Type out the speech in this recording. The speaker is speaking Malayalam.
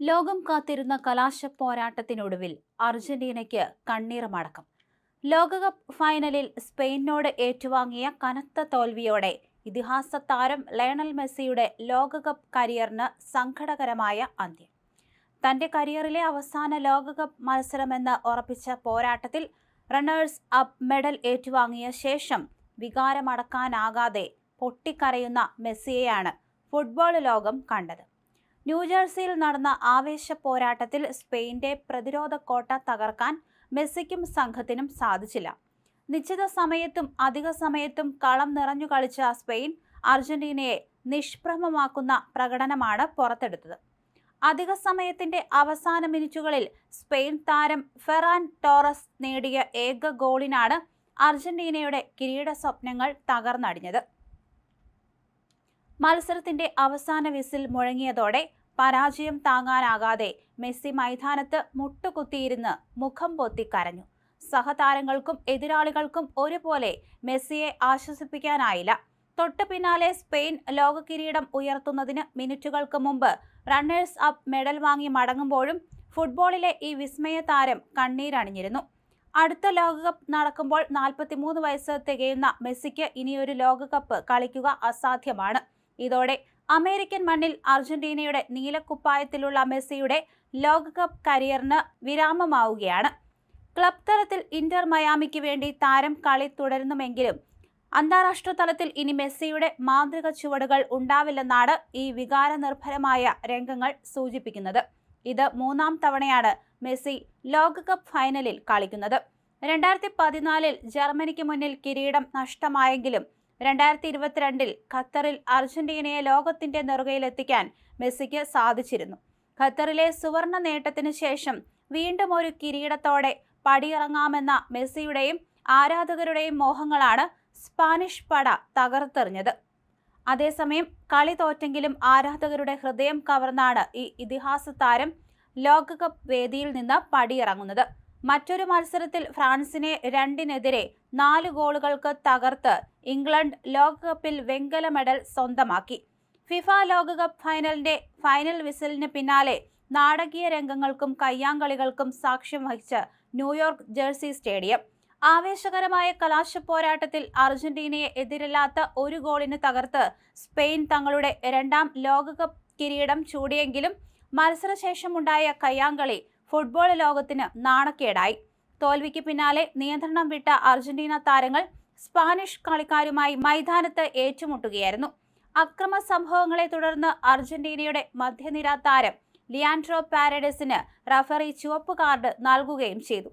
ലോകം കാത്തിരുന്ന കലാശ പോരാട്ടത്തിനൊടുവിൽ അർജന്റീനയ്ക്ക് കണ്ണീർമടക്കം. ലോകകപ്പ് ഫൈനലിൽ സ്പെയിനിനോട് ഏറ്റുവാങ്ങിയ കനത്ത തോൽവിയോടെ ഇതിഹാസ താരം ലയണൽ മെസ്സിയുടെ ലോകകപ്പ് കരിയറിന് സങ്കടകരമായ അന്ത്യം. തന്റെ കരിയറിലെ അവസാന ലോകകപ്പ് മത്സരമെന്ന് ഉറപ്പിച്ച പോരാട്ടത്തിൽ റണ്ണേഴ്സ് അപ്പ് മെഡൽ ഏറ്റുവാങ്ങിയ ശേഷം വികാരമടക്കാനാകാതെ പൊട്ടിക്കരയുന്ന മെസ്സിയെയാണ് ഫുട്ബോൾ ലോകം കണ്ടത്. ന്യൂജേഴ്സിയിൽ നടന്ന ആവേശ പോരാട്ടത്തിൽ സ്പെയിന്റെ പ്രതിരോധ കോട്ട തകർക്കാൻ മെസ്സിക്കും സംഘത്തിനും സാധിച്ചില്ല. നിശ്ചിത സമയത്തും അധിക സമയത്തും കളം നിറഞ്ഞു കളിച്ച സ്പെയിൻ അർജന്റീനയെ നിഷ്പ്രഭമാക്കുന്ന പ്രകടനമാണ് പുറത്തെടുത്തത്. അധിക സമയത്തിന്റെ അവസാന മിനിറ്റുകളിൽ സ്പെയിൻ താരം ഫെറാൻ ടോറസ് നേടിയ ഏക ഗോളിനാണ് അർജന്റീനയുടെ കിരീട സ്വപ്നങ്ങൾ തകർന്നടിഞ്ഞത്. മത്സരത്തിന്റെ അവസാന വിസിൽ മുഴങ്ങിയതോടെ പരാജയം താങ്ങാനാകാതെ മെസ്സി മൈതാനത്ത് മുട്ടുകുത്തിയിരുന്ന് മുഖം പൊത്തി കരഞ്ഞു. സഹതാരങ്ങൾക്കും എതിരാളികൾക്കും ഒരുപോലെ മെസ്സിയെ ആശ്വസിപ്പിക്കാനായില്ല. തൊട്ടു പിന്നാലെ സ്പെയിൻ ലോക കിരീടം ഉയർത്തുന്നതിന് മിനിറ്റുകൾക്ക് മുമ്പ് റണ്ണേഴ്സ് അപ്പ് മെഡൽ വാങ്ങി മടങ്ങുമ്പോഴും ഫുട്ബോളിലെ ഈ വിസ്മയ താരം കണ്ണീരണിഞ്ഞിരുന്നു. അടുത്ത ലോകകപ്പ് നടക്കുമ്പോൾ 43 വയസ്സ് തികയുന്ന മെസ്സിക്ക് ഇനിയൊരു ലോകകപ്പ് കളിക്കുക അസാധ്യമാണ്. ഇതോടെ അമേരിക്കൻ മണ്ണിൽ അർജന്റീനയുടെ നീലക്കുപ്പായത്തിലുള്ള മെസ്സിയുടെ ലോകകപ്പ് കരിയറിന് വിരാമമാവുകയാണ്. ക്ലബ് തലത്തിൽ ഇന്റർ മയാമിക്ക് വേണ്ടി താരം കളി തുടരുന്നുമെങ്കിലും അന്താരാഷ്ട്ര തലത്തിൽ ഇനി മെസ്സിയുടെ മാന്ത്രിക ചുവടുകൾ ഉണ്ടാവില്ലെന്നാണ് ഈ വികാരനിർഭരമായ രംഗങ്ങൾ സൂചിപ്പിക്കുന്നത്. ഇത് 3ാം തവണയാണ് മെസ്സി ലോകകപ്പ് ഫൈനലിൽ കളിക്കുന്നത്. 2014 ജർമ്മനിക്ക് മുന്നിൽ കിരീടം നഷ്ടമായെങ്കിലും 2022 ഖത്തറിൽ അർജന്റീനയെ ലോകത്തിന്റെ നെറുകയിലെത്തിക്കാൻ മെസ്സിക്ക് സാധിച്ചിരുന്നു. ഖത്തറിലെ സുവർണ നേട്ടത്തിന് ശേഷം വീണ്ടും ഒരു കിരീടത്തോടെ പടിയിറങ്ങാമെന്ന മെസ്സിയുടെയും ആരാധകരുടെയും മോഹങ്ങളാണ് സ്പാനിഷ് പട തകർത്തെറിഞ്ഞത്. അതേസമയം കളി തോറ്റെങ്കിലും ആരാധകരുടെ ഹൃദയം കവർന്നാണ് ഈ ഇതിഹാസ താരം ലോകകപ്പ് വേദിയിൽ നിന്ന് പടിയിറങ്ങുന്നത്. മറ്റൊരു മത്സരത്തിൽ ഫ്രാൻസിനെ 2-നെതിരെ 4 ഗോളുകൾക്ക് തകർത്ത് ഇംഗ്ലണ്ട് ലോകകപ്പിൽ വെങ്കല മെഡൽ സ്വന്തമാക്കി. ഫിഫ ലോകകപ്പ് ഫൈനലിന്റെ ഫൈനൽ വിസിലിന് പിന്നാലെ നാടകീയ രംഗങ്ങൾക്കും കയ്യാങ്കളികൾക്കും സാക്ഷ്യം വഹിച്ച ന്യൂയോർക്ക് ജേഴ്സി സ്റ്റേഡിയം. ആവേശകരമായ കലാശ പോരാട്ടത്തിൽ അർജന്റീനയെ എതിരില്ലാത്ത ഒരു ഗോളിന് തകർത്ത് സ്പെയിൻ തങ്ങളുടെ 2ാം ലോകകപ്പ് കിരീടം ചൂടിയെങ്കിലും മത്സരശേഷമുണ്ടായ കയ്യാങ്കളി ഫുട്ബോൾ ലോകത്തിന് നാണക്കേടായി. തോൽവിക്ക് പിന്നാലെ നിയന്ത്രണം വിട്ട അർജന്റീന താരങ്ങൾ സ്പാനിഷ് കളിക്കാരുമായി മൈതാനത്ത് ഏറ്റുമുട്ടുകയായിരുന്നു. അക്രമ സംഭവങ്ങളെ തുടർന്ന് അർജന്റീനയുടെ മധ്യനിര താരം ലിയാൻഡ്രോ പാരഡസിന് റഫറി ചുവപ്പ് കാർഡ് നൽകുകയും ചെയ്തു.